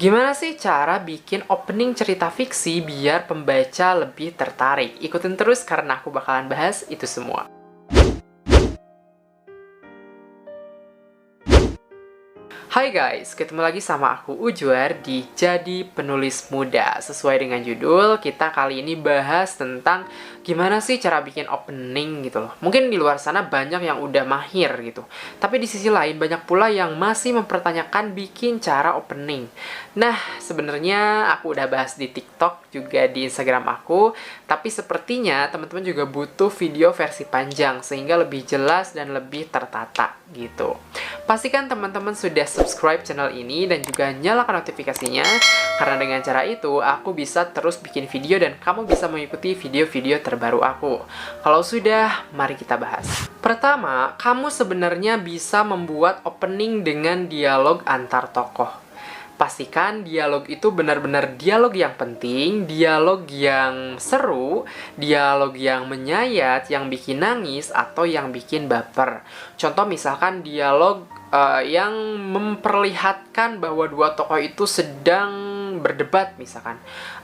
Gimana sih cara bikin opening cerita fiksi biar pembaca lebih tertarik? Ikutin terus karena aku bakalan bahas itu semua. Hai guys, ketemu lagi sama aku Ujwar di Jadi Penulis Muda. Sesuai dengan judul, kita kali ini bahas tentang gimana sih cara bikin opening gitu loh. Mungkin di luar sana banyak yang udah mahir gitu. Tapi di sisi lain banyak pula yang masih mempertanyakan bikin cara opening. Nah, sebenarnya aku udah bahas di TikTok juga di Instagram aku. Tapi sepertinya teman-teman juga butuh video versi panjang sehingga lebih jelas dan lebih tertata gitu. Pastikan teman-teman sudah subscribe channel ini dan juga nyalakan notifikasinya, karena dengan cara itu aku bisa terus bikin video dan kamu bisa mengikuti video-video terbaru aku. Kalau sudah, mari kita bahas. Pertama, kamu sebenarnya bisa membuat opening dengan dialog antar tokoh. Pastikan dialog itu benar-benar dialog yang penting, dialog yang seru, dialog yang menyayat, yang bikin nangis, atau yang bikin baper. Contoh misalkan dialog yang memperlihatkan bahwa dua tokoh itu sedang berdebat misalkan.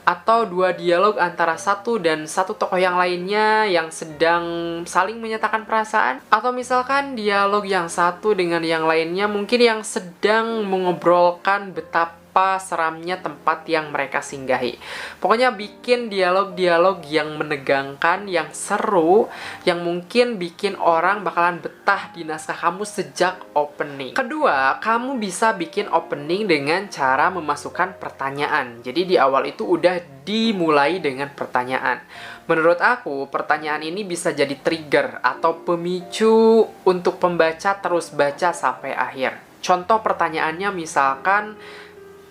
Atau dua dialog antara satu dan satu tokoh yang lainnya yang sedang saling menyatakan perasaan. Atau misalkan dialog yang satu dengan yang lainnya mungkin yang sedang mengobrolkan betapa seramnya tempat yang mereka singgahi. Pokoknya bikin dialog-dialog yang menegangkan, yang seru, yang mungkin bikin orang bakalan betah di naskah kamu sejak opening. Kedua, kamu bisa bikin opening dengan cara memasukkan pertanyaan. Jadi di awal itu udah dimulai dengan pertanyaan. Menurut aku, pertanyaan ini bisa jadi trigger atau pemicu untuk pembaca terus baca sampai akhir. Contoh pertanyaannya misalkan,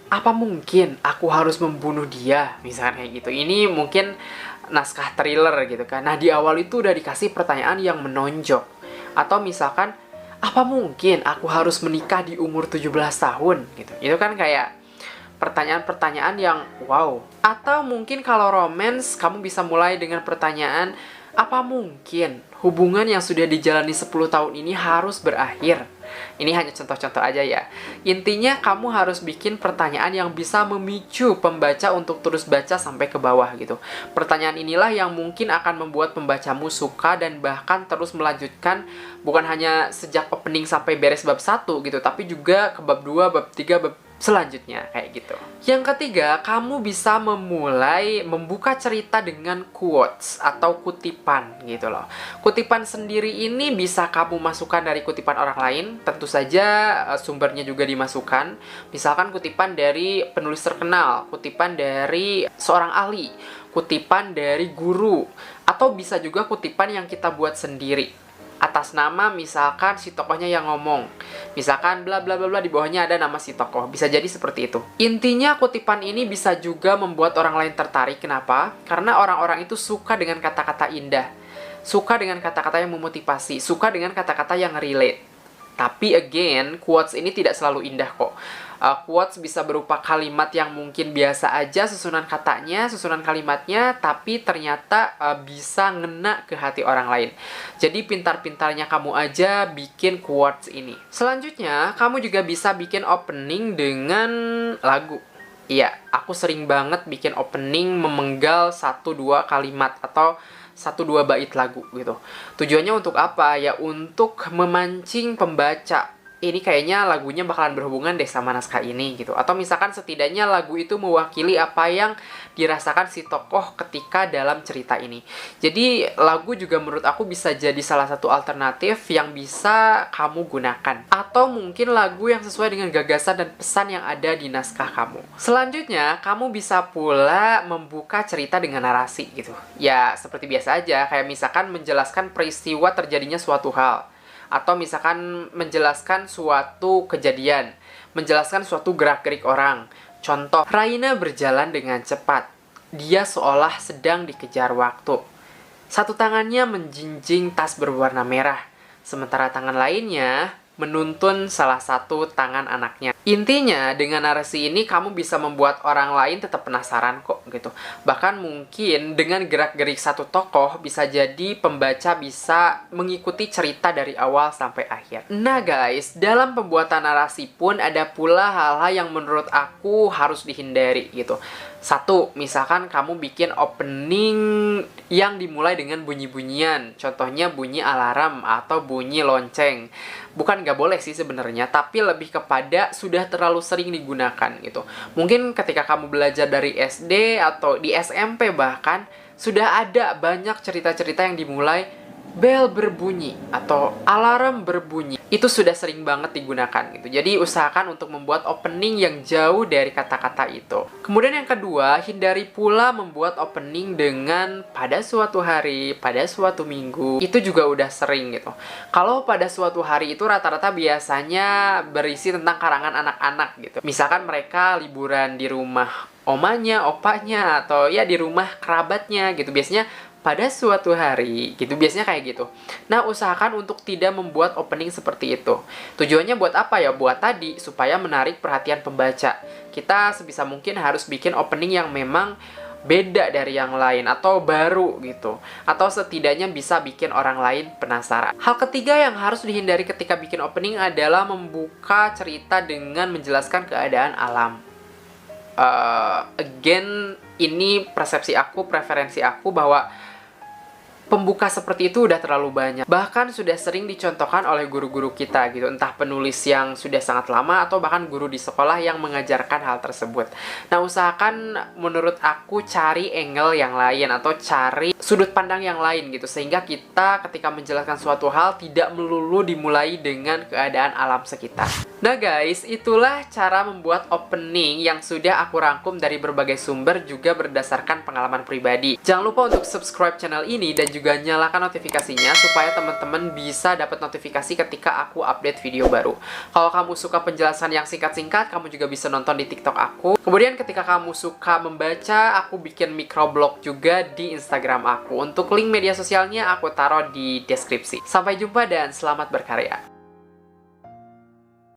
apa mungkin aku harus membunuh dia? Misalkan kayak gitu. Ini mungkin naskah thriller gitu kan. Nah, di awal itu udah dikasih pertanyaan yang menonjok. Atau misalkan, apa mungkin aku harus menikah di umur 17 tahun? Gitu. Itu kan kayak pertanyaan-pertanyaan yang wow. Atau mungkin kalau romance, kamu bisa mulai dengan pertanyaan, apa mungkin hubungan yang sudah dijalani 10 tahun ini harus berakhir? Ini hanya contoh-contoh aja ya. Intinya kamu harus bikin pertanyaan yang bisa memicu pembaca untuk terus baca sampai ke bawah gitu. Pertanyaan inilah yang mungkin akan membuat pembacamu suka dan bahkan terus melanjutkan bukan hanya sejak opening sampai beres bab 1 gitu, tapi juga ke bab 2, bab 3, bab selanjutnya kayak gitu. Yang ketiga, kamu bisa membuka cerita dengan quotes atau kutipan gitu loh. Kutipan sendiri ini bisa kamu masukkan dari kutipan orang lain, tentu saja sumbernya juga dimasukkan. Misalkan kutipan dari penulis terkenal, kutipan dari seorang ahli, kutipan dari guru, atau bisa juga kutipan yang kita buat sendiri atas nama misalkan si tokohnya yang ngomong. Misalkan bla bla bla bla, di bawahnya ada nama si tokoh. Bisa jadi seperti itu. Intinya kutipan ini bisa juga membuat orang lain tertarik. Kenapa? Karena orang-orang itu suka dengan kata-kata indah. Suka dengan kata-kata yang memotivasi. Suka dengan kata-kata yang relate. Tapi again, quotes ini tidak selalu indah kok. Quotes bisa berupa kalimat yang mungkin biasa aja susunan katanya, susunan kalimatnya, tapi ternyata bisa ngena ke hati orang lain. Jadi pintar-pintarnya kamu aja bikin quotes ini. Selanjutnya, kamu juga bisa bikin opening dengan lagu. Iya, aku sering banget bikin opening memenggal 1-2 kalimat atau 1-2 bait lagu gitu. Tujuannya untuk apa? Ya untuk memancing pembaca. Ini kayaknya lagunya bakalan berhubungan deh sama naskah ini gitu. Atau misalkan setidaknya lagu itu mewakili apa yang dirasakan si tokoh ketika dalam cerita ini. Jadi lagu juga menurut aku bisa jadi salah satu alternatif yang bisa kamu gunakan. Atau mungkin lagu yang sesuai dengan gagasan dan pesan yang ada di naskah kamu. Selanjutnya, kamu bisa pula membuka cerita dengan narasi gitu. Ya seperti biasa aja, kayak misalkan menjelaskan peristiwa terjadinya suatu hal. Atau misalkan menjelaskan suatu kejadian, menjelaskan suatu gerak-gerik orang. Contoh, Raina berjalan dengan cepat. Dia seolah sedang dikejar waktu. Satu tangannya menjinjing tas berwarna merah, sementara tangan lainnya menuntun salah satu tangan anaknya. Intinya, dengan narasi ini kamu bisa membuat orang lain tetap penasaran kok gitu. Bahkan mungkin dengan gerak-gerik satu tokoh bisa jadi pembaca bisa mengikuti cerita dari awal sampai akhir. Nah guys, dalam pembuatan narasi pun ada pula hal-hal yang menurut aku harus dihindari gitu. Satu, misalkan kamu bikin opening yang dimulai dengan bunyi-bunyian. Contohnya bunyi alarm atau bunyi lonceng. Bukan nggak boleh sih sebenarnya, tapi lebih kepada sudah terlalu sering digunakan gitu. Mungkin ketika kamu belajar dari SD atau di SMP bahkan, sudah ada banyak cerita-cerita yang dimulai bel berbunyi atau alarm berbunyi. Itu sudah sering banget digunakan gitu. Jadi usahakan untuk membuat opening yang jauh dari kata-kata itu. Kemudian yang kedua, hindari pula membuat opening dengan pada suatu hari, pada suatu minggu. Itu juga udah sering gitu. Kalau pada suatu hari itu rata-rata biasanya berisi tentang karangan anak-anak gitu. Misalkan mereka liburan di rumah omanya, opanya, atau ya di rumah kerabatnya gitu. Biasanya pada suatu hari gitu, biasanya kayak gitu. Nah, usahakan untuk tidak membuat opening seperti itu. Tujuannya buat apa ya? Buat tadi, supaya menarik perhatian pembaca. Kita sebisa mungkin harus bikin opening yang memang beda dari yang lain atau baru gitu. Atau setidaknya bisa bikin orang lain penasaran. Hal ketiga yang harus dihindari ketika bikin opening adalah membuka cerita dengan menjelaskan keadaan alam. Again, ini persepsi aku, preferensi aku bahwa pembuka seperti itu udah terlalu banyak. Bahkan sudah sering dicontohkan oleh guru-guru kita gitu. Entah penulis yang sudah sangat lama atau bahkan guru di sekolah yang mengajarkan hal tersebut. Nah, usahakan menurut aku cari angle yang lain atau cari sudut pandang yang lain gitu. Sehingga kita ketika menjelaskan suatu hal tidak melulu dimulai dengan keadaan alam sekitar. Nah guys, itulah cara membuat opening yang sudah aku rangkum dari berbagai sumber juga berdasarkan pengalaman pribadi. Jangan lupa untuk subscribe channel ini dan juga nyalakan notifikasinya supaya teman-teman bisa dapat notifikasi ketika aku update video baru. Kalau kamu suka penjelasan yang singkat-singkat, kamu juga bisa nonton di TikTok aku. Kemudian ketika kamu suka membaca, aku bikin microblog juga di Instagram aku. Untuk link media sosialnya aku taruh di deskripsi. Sampai jumpa dan selamat berkarya.